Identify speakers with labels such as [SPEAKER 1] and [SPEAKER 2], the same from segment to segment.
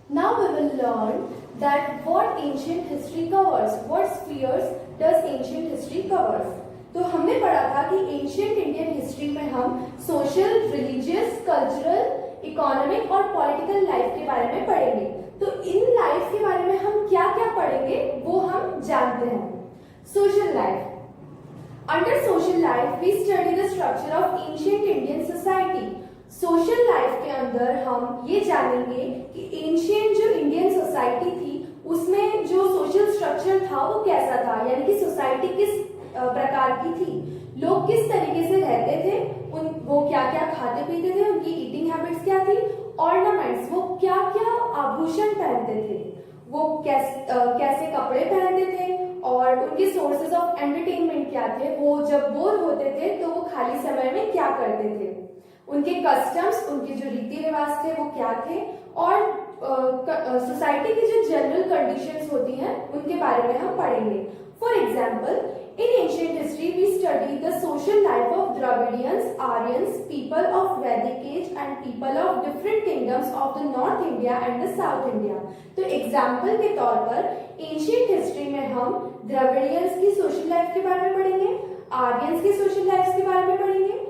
[SPEAKER 1] Now we will learn that what ancient history covers. What spheres does ancient history covers? तो हमने पढ़ा था कि एंशियंट इंडियन हिस्ट्री में हम सोशल, रिलीजियस, कल्चरल, इकोनॉमिक और पॉलिटिकल लाइफ के बारे में पढ़ेंगे। तो इन लाइफ के बारे में हम क्या क्या पढ़ेंगे वो हम जानते हैं। Social life. Under social life we study the structure of ancient Indian society. Social life के अंदर हम ये जानेंगे कि एंशियंट जो इंडियन सोसाइटी थी उसमें जो सोशल स्ट्रक्चर था वो कैसा था, यानी कि सोसाइटी किस प्रकार की थी, लोग किस तरीके से रहते थे, वो क्या क्या खाते पीते थे, उनकी ईटिंग हैबिट्स क्या थी, ऑर्नामेंट्स वो क्या क्या आभूषण पहनते थे, वो कैसे कपड़े पहनते थे और उनके सोर्सेज ऑफ एंटरटेनमेंट क्या थे, वो जब बोर होते थे तो वो खाली समय में क्या करते थे, उनके कस्टम्स, उनके जो रीति रिवाज थे वो क्या थे, और सोसाइटी की जो जनरल कंडीशंस होती हैं उनके बारे में हम पढ़ेंगे। For example, in ancient history we study the social life of Dravidians, Aryans, people of Vedic age and people of different kingdoms of the North India and the South India। तो example के तौर पर ancient history में हम Dravidians की social life के बारे में पढ़ेंगे, आर्यंस की सोशल लाइफ के बारे में पढ़ेंगे,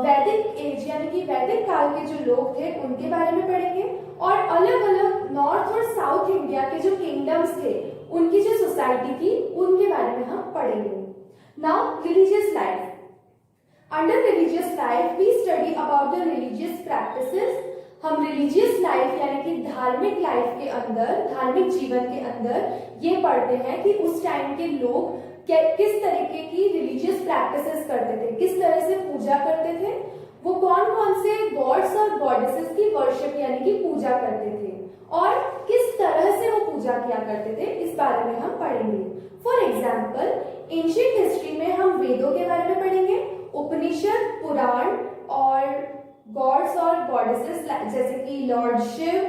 [SPEAKER 1] वैदिक एज यानी कि वैदिक काल के जो लोग थे उनके बारे में पढ़ेंगे, और अलग अलग नॉर्थ और साउथ इंडिया के जो किंगडम्स थे उनकी जो सोसाइटी थी उनके बारे में हम पढ़ेंगे। Now religious life. Under religious life we study about the religious practices. हम रिलीजियस लाइफ यानी कि धार्मिक लाइफ के अंदर, धार्मिक जीवन के अंदर ये पढ़ते हैं कि उस टाइम के लोग किस तरीके की रिलीजियस प्रैक्टिसेस करते थे, किस तरह से पूजा करते थे, वो कौन कौन से गॉड्स और गॉडेसेस की वर्शिप यानी कि पूजा करते थे और किस तरह से वो पूजा किया करते थे, इस बारे में हम पढ़ेंगे। फॉर एग्जाम्पल, एंशियंट हिस्ट्री में हम वेदों के बारे में पढ़ेंगे, उपनिषद, पुराण और गॉड्स और गॉडेसेस जैसे कि लॉर्ड शिव,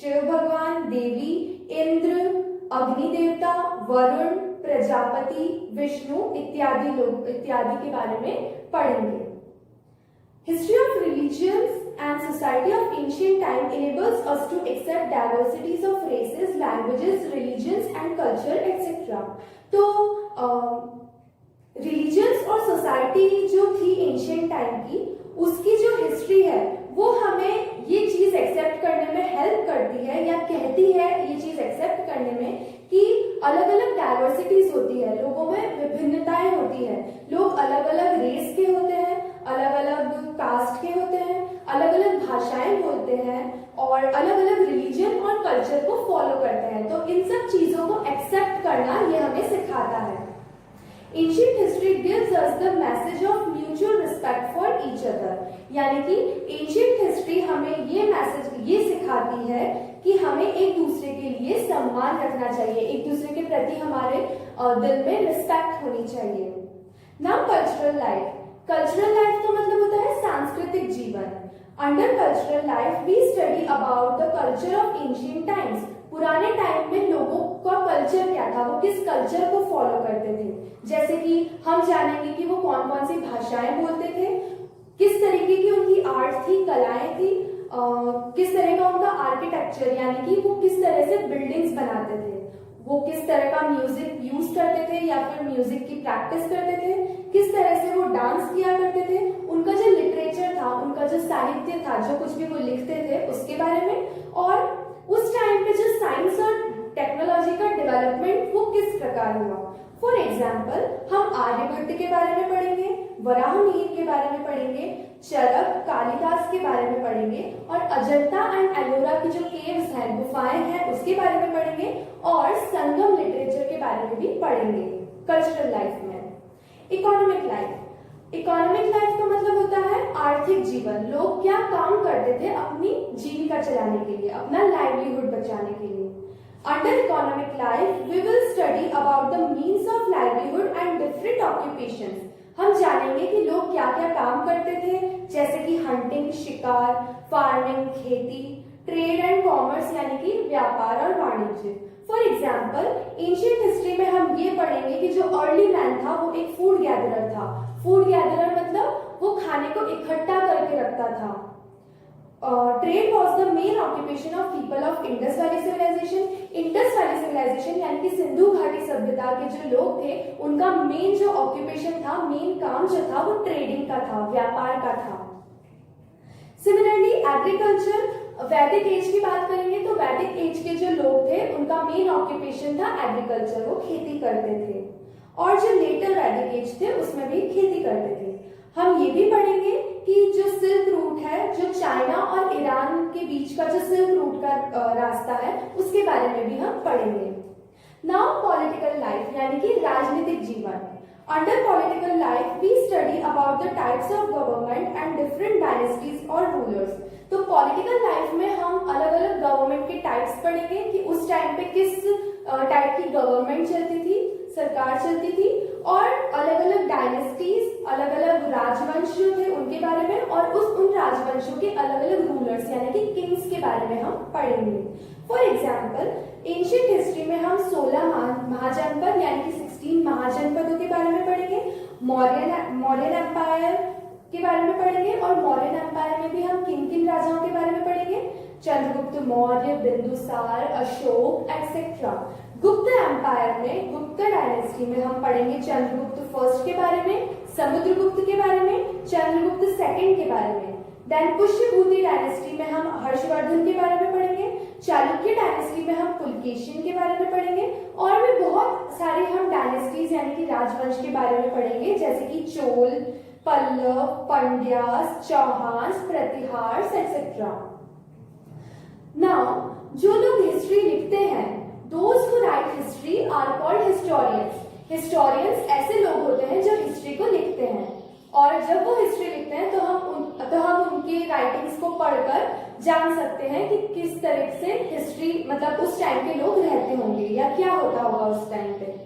[SPEAKER 1] शिव भगवान, देवी, इंद्र, अग्नि देवता, वरुण, प्रजापति, विष्णु इत्यादि के बारे में पढ़ेंगे। History of religions and society of ancient time enables us to accept diversities of races, languages, religions and culture etc. तो religions और society जो थी ancient time की, उसकी जो history है वो हमें ये चीज एक्सेप्ट करने में हेल्प करती है या कहती है ये चीज एक्सेप्ट करने में कि अलग अलग डाइवर्सिटीज होती है, लोगों में विभिन्नताएं होती है, लोग अलग अलग रेस के होते हैं, अलग अलग कास्ट के होते हैं, अलग अलग भाषाएं बोलते हैं और अलग अलग रिलीजन और कल्चर को फॉलो करते हैं। तो इन सब चीजों को एक्सेप्ट करना ये हमें सिखाता है। Ancient history gives us the message of mutual respect for each other, यानी कि ancient history हमें ये मैसेज ये सिखाती है कि हमें एक दूसरे के लिए सम्मान रखना चाहिए, एक दूसरे के प्रति हमारे दिल में रिस्पेक्ट होनी चाहिए। Now cultural life. Cultural life तो मतलब होता है सांस्कृतिक जीवन। Under cultural life we study about the culture of ancient times. पुराने टाइम में लोगों का कल्चर क्या था, वो किस कल्चर को फॉलो करते थे, जैसे कि हम जानेंगे कि वो कौन कौन सी भाषाएं बोलते थे, किस तरीके की उनकी आर्ट थी, कलाएं थी, किस तरह का उनका आर्किटेक्चर यानी कि वो किस तरह से बिल्डिंग्स बनाते थे, वो किस तरह का म्यूजिक यूज करते थे या फिर म्यूजिक की प्रैक्टिस करते थे, किस तरह से वो डांस किया करते थे, उनका जो लिटरेचर था, उनका जो साहित्य था, जो कुछ भी वो लिखते थे उसके बारे में, और उस टाइम पे जो साइंस और टेक्नोलॉजी का डेवलपमेंट वो किस प्रकार हुआ। फॉर एग्जाम्पल, हम आर्यभट्ट के बारे में पढ़ेंगे, वराहमिहिर के बारे में पढ़ेंगे, चरक, कालिदास के बारे में पढ़ेंगे और अजंता एंड एलोरा की जो केव्स हैं, गुफाएं हैं, उसके बारे में पढ़ेंगे और संगम लिटरेचर के बारे में भी पढ़ेंगे। कल्चरल लाइफ में इकोनॉमिक लाइफ। इकोनॉमिक लाइफ का मतलब होता है आर्थिक जीवन, लोग क्या काम करते थे अपनी जीविका चलाने के लिए, अपना लाइवलीहुड बचाने के लिए। Under economic life we will study about the means of livelihood and different occupations. हम जानेंगे कि लोग क्या क्या काम करते थे, जैसे कि हंटिंग, शिकार, फार्मिंग, खेती, ट्रेड एंड कॉमर्स यानी कि व्यापार और वाणिज्य। फॉर एग्जाम्पल, एंशियंट हिस्ट्री में हम ये पढ़ेंगे कि जो अर्ली मैन था वो एक फूड गैदरर था। फूड गैदरर मतलब वो खाने को इकट्ठा करके रखता था। Trade was the main occupation of people of India. Indus valley civilization. Indus valley civilization यानी कि सिंधु घाटी सभ्यता के जो लोग थे, उनका मेन जो ऑक्यूपेशन था, मेन काम जो था वो ट्रेडिंग का था, व्यापार का था। सिमिलरली एग्रीकल्चर, वैदिक एज की बात करेंगे तो वैदिक एज के जो लोग थे उनका मेन ऑक्यूपेशन था एग्रीकल्चर, वो खेती करते थे। और जो लेटर वैदिक एज थे उसमें भी खेती करते थे। हम ये भी पढ़ेंगे कि जो सिल्क रूट है, जो चाइना और ईरान के बीच का जो सिल्क रूट का रास्ता है, उसके बारे में भी हम पढ़ेंगे। नाउ पॉलिटिकल लाइफ यानी कि राजनीतिक जीवन। Under political life, we study about the types of government and different dynasties or rulers. तो political life में हम अलग अलग गवर्नमेंट के टाइप्स पढ़ेंगे कि उस टाइम पे किस टाइप की गवर्नमेंट चलती थी, सरकार चलती थी, और अलग अलग डायनेस्टीज, अलग अलग राजवंश जो थे उनके बारे में, और उन राजवंशों के अलग अलग रूलर्स यानी कि किंग्स के बारे में हम पढ़ेंगे। फॉर एग्जाम्पल, एंशिएंट हिस्ट्री में हम 16 महाजनपद यानी कि 16 महाजनपदों के बारे में पढ़ेंगे, मौर्यन एम्पायर के बारे में पढ़ेंगे, और मौर्यन एम्पायर में भी हम किन किन राजाओं के बारे में पढ़ेंगे, चंद्रगुप्त मौर्य, बिंदुसार, अशोक एक्सेट्रा। गुप्त एम्पायर में, गुप्त डायनेस्टी में हम पढ़ेंगे चंद्रगुप्त फर्स्ट के बारे में, समुद्रगुप्त के बारे में, चंद्रगुप्त सेकंड के बारे में। देन पुष्यभूति डायनेस्टी में हम हर्षवर्धन के बारे में पढ़ेंगे, चालुक्य डायनेस्टी में हम पुलकेशिन के बारे में पढ़ेंगे, और भी बहुत सारे हम डायनेस्टीज यानी कि राजवंश के बारे में पढ़ेंगे, जैसे कि चोल, पल्लव, पंड्यास, चौहान, प्रतिहार्स एक्सेट्रा। नाउ जो लोग हिस्ट्री लिखते हैं, those who write history are called historians. Historians ऐसे लोग होते हैं जो हिस्ट्री को लिखते हैं, और जब वो हिस्ट्री लिखते हैं तो हम उनके राइटिंग्स को पढ़कर जान सकते हैं कि किस तरह से हिस्ट्री, मतलब उस टाइम के लोग रहते होंगे या क्या होता होगा उस टाइम पे।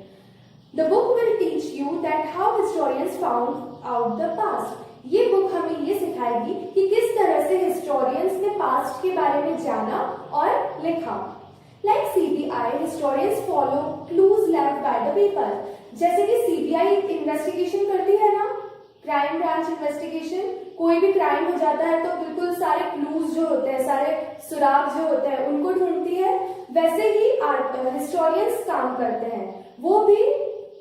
[SPEAKER 1] The book will teach you that how historians found out the past. ये बुक हमें ये सिखाएगी कि किस तरह से हिस्टोरियंस ने पास्ट के बारे में जाना और लिखा। Like CBI, historians follow clues left by the people. जैसे कि CBI इन्वेस्टिगेशन करती है ना, क्राइम ब्रांच इन्वेस्टिगेशन, कोई भी क्राइम हो जाता है तो बिल्कुल सारे क्लूज जो होते हैं, सारे सुराग जो होते हैं उनको ढूंढती है, वैसे ही हिस्टोरियंस काम करते हैं। वो भी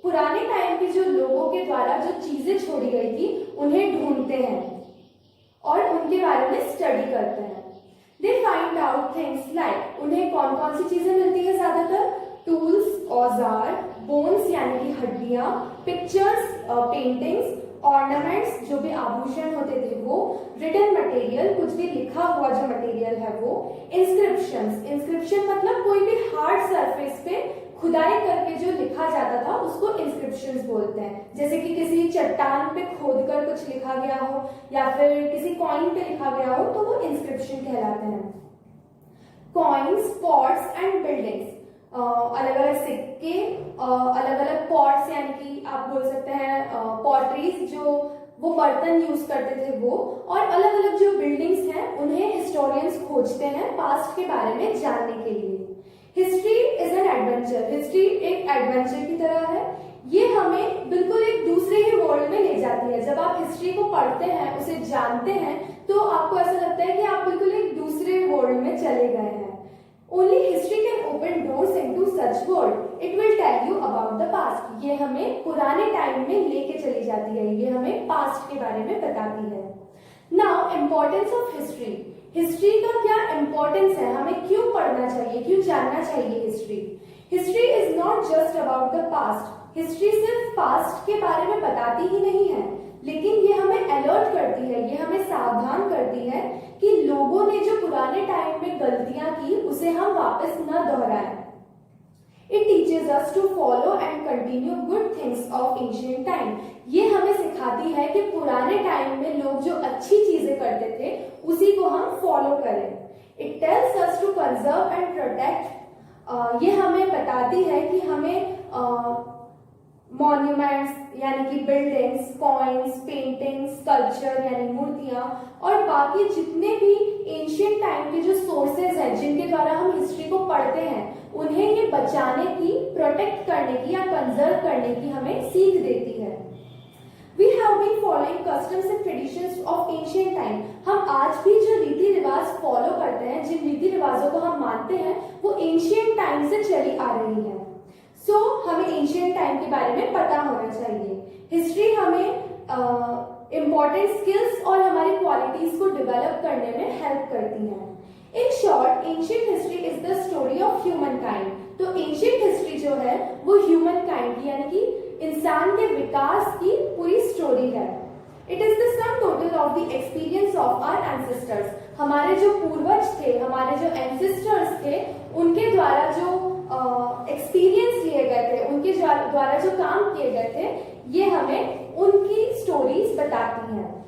[SPEAKER 1] पुराने टाइम के जो लोगों के द्वारा जो चीजें छोड़ी गई थी उन्हें ढूंढते हैं और उनके बारे में स्टडी करते हैं। They find out things like, उन्हें कौन कौन सी चीजें मिलती है ज्यादातर, टूल्स औजार, बोन्स यानी कि हड्डियां, पिक्चर्स पेंटिंग्स, ऑर्नामेंट्स जो भी आभूषण होते थे वो, रिटन मटेरियल कुछ भी लिखा हुआ जो मटेरियल है वो, इंस्क्रिप्शंस, इंस्क्रिप्शन मतलब कोई भी हार्ड सरफेस पे खुदाई करके जो लिखा जाता था उसको इंस्क्रिप्शंस बोलते हैं। जैसे कि किसी चट्टान पे खोदकर कुछ लिखा गया हो या फिर किसी कॉइन पे लिखा गया हो तो वो इंस्क्रिप्शन कहलाते हैं। कॉइन्स, पॉट्स एंड बिल्डिंग्स, अलग अलग सिक्के, अलग अलग पॉट्स यानी कि आप बोल सकते हैं पॉटरीज जो वो बर्तन यूज करते थे वो, और अलग अलग जो बिल्डिंग्स हैं उन्हें हिस्टोरियंस खोजते हैं पास्ट के बारे में जानने के लिए। History is an adventure, history एक एडवेंचर की तरह है, ये हमें बिल्कुल एक दूसरे ही वर्ल्ड में ले जाती है। जब आप हिस्ट्री को पढ़ते हैं, उसे जानते हैं, तो आपको ऐसा लगता है कि आप बिल्कुल एक दूसरे वर्ल्ड में चले गए हैं। Only history can open doors into such world. It will tell you about the past. ये हमें पुराने टाइम में लेके चली जाती है, ये हमें पास्ट के बारे में बताती है। Now, importance of history. History का क्या इम्पोर्टेंस है, हमें क्यों पढ़ना चाहिए, क्यों जानना चाहिए history. History is not just about the past. History सिर्फ पास्ट के बारे में बताती ही नहीं है, लेकिन ये हमें अलर्ट करती है, ये हमें सावधान करती है कि लोगों ने जो पुराने टाइम में गलतियां की उसे हम वापस न दोहराएं। It teaches us to follow and continue good things of ancient time. ये हमें सिखाती है कि पुराने टाइम में लोग जो अच्छी चीजें करते थे उसी को हम फॉलो करें। It tells us to conserve and protect. ये हमें बताती है कि हमें मॉन्यूमेंट्स यानी कि बिल्डिंग्स, कॉइन्स, पेंटिंग्स, स्कल्पचर यानी मूर्तियां और बाकी जितने भी एंशिएंट टाइम के जो सोर्सेज हैं जिनके द्वारा हम हिस्ट्री को पढ़ते हैं उन्हें ये बचाने की, प्रोटेक्ट करने की या कंजर्व करने की हमें सीख देती है। We have been following customs and traditions of ancient time. हम आज भी जो रीति रिवाज फॉलो करते हैं, जिन रीति रिवाजों को हम मानते हैं, वो एंशियंट टाइम से चली आ रही है. सो हमें एंशियंट टाइम के बारे में पता होना चाहिए. हिस्ट्री हमें इम्पोर्टेंट स्किल्स और हमारी क्वालिटीज को डेवलप करने में हेल्प करती है. In short, ancient history is the story of human kind. तो एंशियंट हिस्ट्री जो है वो ह्यूमन काइंड की यानी कि इंसान के विकास की पूरी स्टोरी है. It is the sum total of the experience of our ancestors. हमारे जो पूर्वज थे, हमारे जो एंसेस्टर्स थे, उनके द्वारा जो एक्सपीरियंस लिए गए थे, उनके द्वारा जो काम किए गए थे, ये हमें उनकी स्टोरीज बताती हैं.